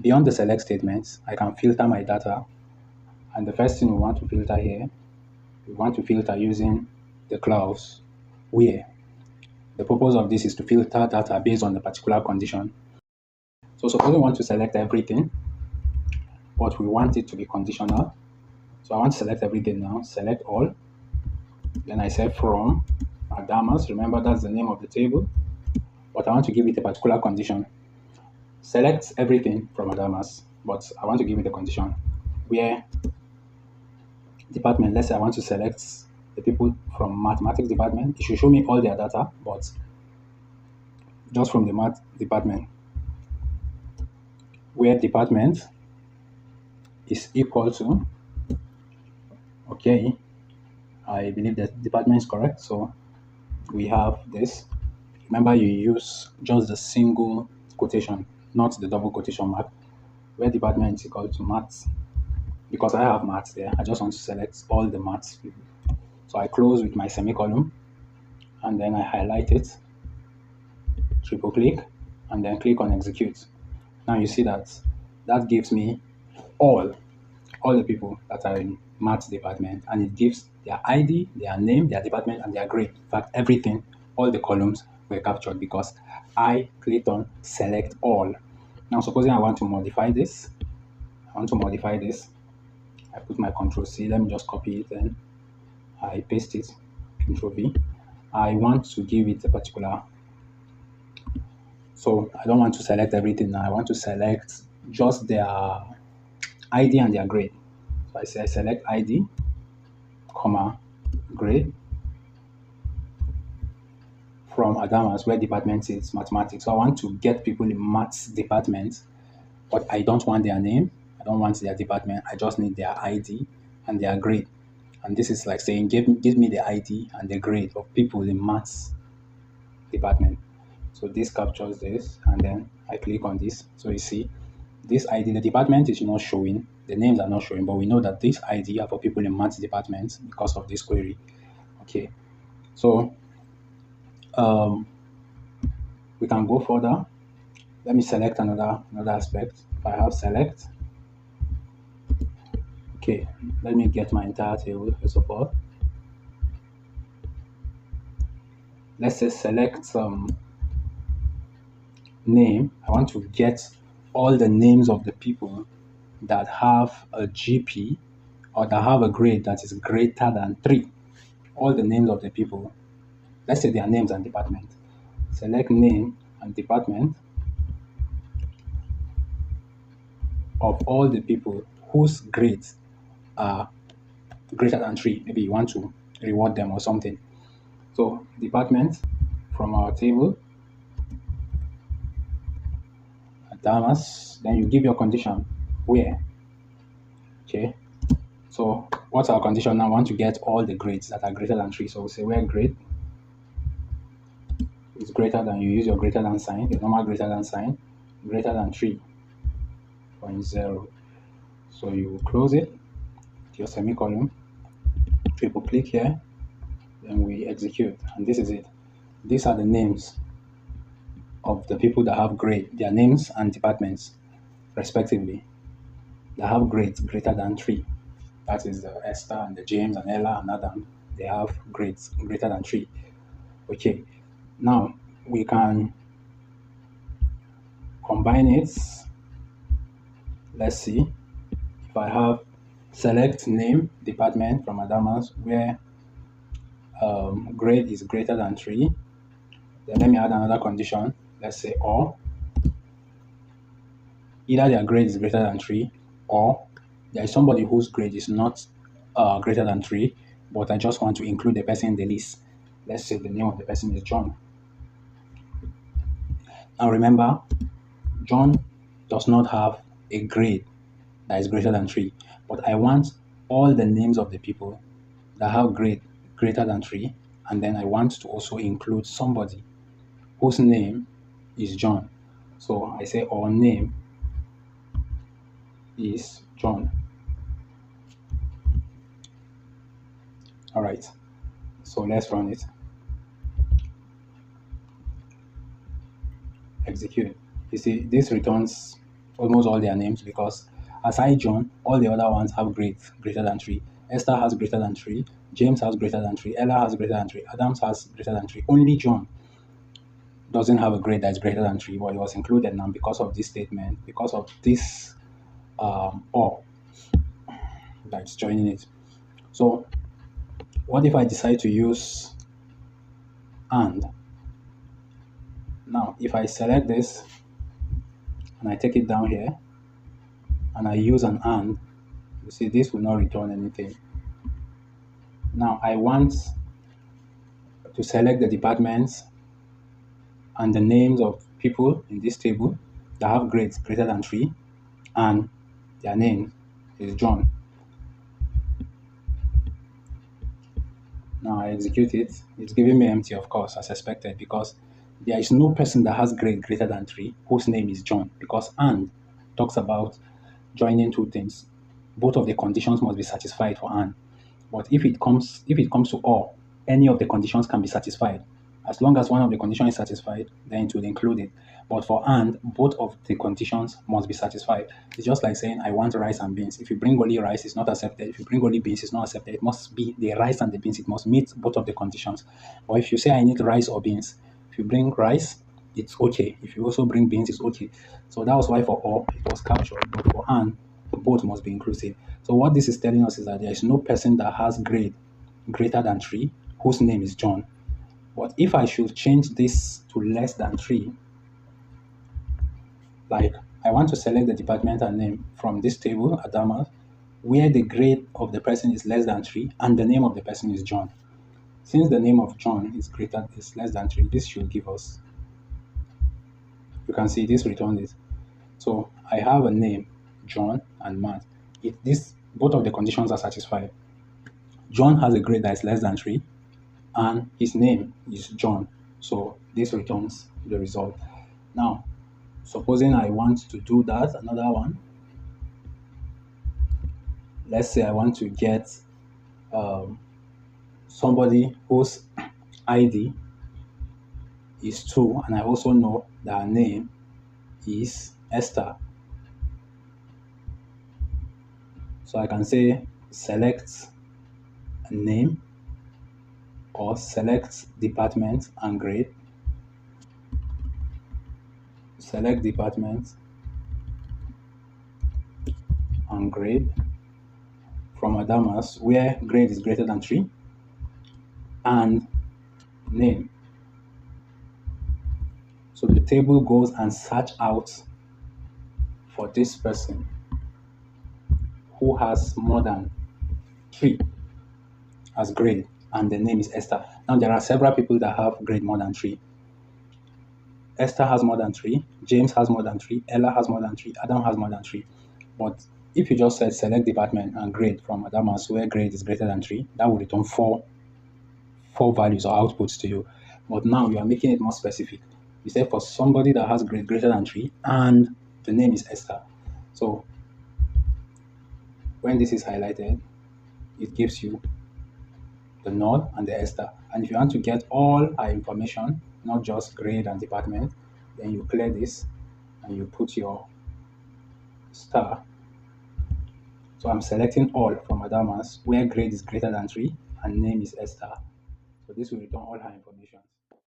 Beyond the select statements, I can filter my data. And the first thing we want to filter here, we want to filter using the clause where. The purpose of this is to filter data based on the particular condition. So suppose we want to select everything, but we want it to be conditional. So I want to select everything now, select all. Then I say from Adamas, remember that's the name of the table, but I want to give it a particular condition. Select everything from Adamas, but I want to give it a condition where department, let's say I want to select the people from mathematics department. It should show me all their data, but just from the math department, where department is equal to, okay, I believe that department is correct. So we have this. Remember, you use just the single quotation, not the double quotation mark, where department is equal to maths. Because I have maths there, I just want to select all the maths people. So I close with my semicolon, and then I highlight it, triple click, and then click on execute. Now you see that that gives me all the people that are in maths department, and it gives their ID, their name, their department, and their grade. In fact, everything, all the columns were captured because I clicked on select all. Now, supposing I want to modify this, I put my Control C, let me just copy it and I paste it, Control V. I want to give it a particular, so I don't want to select everything now. I want to select just their ID and their grade. So I say select ID, comma, grade from Adamas, where department is mathematics. So I want to get people in maths department, but I don't want their name. I don't want their department. I just need their ID and their grade. And this is like saying, give me the ID and the grade of people in maths department. So this captures this, and then I click on this. So you see, this ID, the department is not showing, the names are not showing, but we know that this ID are for people in maths department because of this query. Okay, so we can go further. Let me select another aspect. If I have select, okay, let me get my entire table first of all. Let's say select name. I want to get all the names of the people that have a GP or that have a grade that is greater than 3. All the names of the people. Let's say their names and department. Select name and department of all the people whose grades are greater than 3. Maybe you want to reward them or something. So department from our table, Damas, then you give your condition where. Okay. So what's our condition now? I want to get all the grades that are greater than 3. So we'll say where grade is greater than, you use your greater than sign, your normal greater than sign, greater than 3.0. So you close it, your semicolon, triple click here, then we execute, and this is it. These are the names of the people that have grade, their names and departments, respectively, that have grades greater than 3. That is the Esther and the James and Ella and Adam. They have grades greater than 3. Okay, now we can combine it. Let's see. If I have select name department from Adamas where grade is greater than 3, then let me add another condition. Let's say or. Either their grade is greater than 3 or there is somebody whose grade is not greater than 3, but I just want to include the person in the list. Let's say the name of the person is John. Now remember, John does not have a grade that is greater than 3, but I want all the names of the people that have grade greater than 3, and then I want to also include somebody whose name is John. So I say our name is John. All right, so let's run it. Execute. You see, this returns almost all their names, because aside John, all the other ones have grade greater than 3. Esther has greater than 3. James has greater than 3. Ella has greater than 3. Adams has greater than 3. Only John doesn't have a grade that's greater than 3, but it was included now because of this statement, because of this or that's joining it. So what if I decide to use and? Now, if I select this and I take it down here and I use an and, you see this will not return anything. Now, I want to select the departments and the names of people in this table that have grades greater than 3 and their name is John. Now I execute it. It's giving me empty, of course, as expected, because there is no person that has grade greater than 3 whose name is John, because and talks about joining two things. Both of the conditions must be satisfied for and. But if it comes to or, any of the conditions can be satisfied. As long as one of the conditions is satisfied, then it will include it. But for and, both of the conditions must be satisfied. It's just like saying, I want rice and beans. If you bring only rice, it's not accepted. If you bring only beans, it's not accepted. It must be the rice and the beans. It must meet both of the conditions. Or if you say, I need rice or beans, if you bring rice, it's okay. If you also bring beans, it's okay. So that was why for or, it was captured. But for and, both must be inclusive. So what this is telling us is that there is no person that has grade greater than 3 whose name is John. But if I should change this to less than 3, like I want to select the departmental name from this table, Adama, where the grade of the person is less than 3 and the name of the person is John. Since the name of John is less than 3, this should give us, you can see this returned it. So I have a name, John and Matt. Both of the conditions are satisfied. John has a grade that is less than 3 and his name is John. So this returns the result. Now, supposing I want to do that, another one. Let's say I want to get somebody whose ID is 2, and I also know that her name is Esther. So I can say select name or select department and grade. Select department and grade from Adamas where grade is greater than 3 and name. So the table goes and search out for this person who has more than 3 as grade and the name is Esther. Now there are several people that have grade more than 3. Esther has more than 3, James has more than 3, Ella has more than 3, Adam has more than 3. But if you just said select department and grade from Adamas where grade is greater than 3, that would return four values or outputs to you. But now you are making it more specific. You say for somebody that has grade greater than 3 and the name is Esther. So when this is highlighted, it gives you the null and the Esther. And if you want to get all our information, not just grade and department, then you clear this and you put your star. So I'm selecting all from Adamas where grade is greater than 3 and name is Esther. So this will return all her information.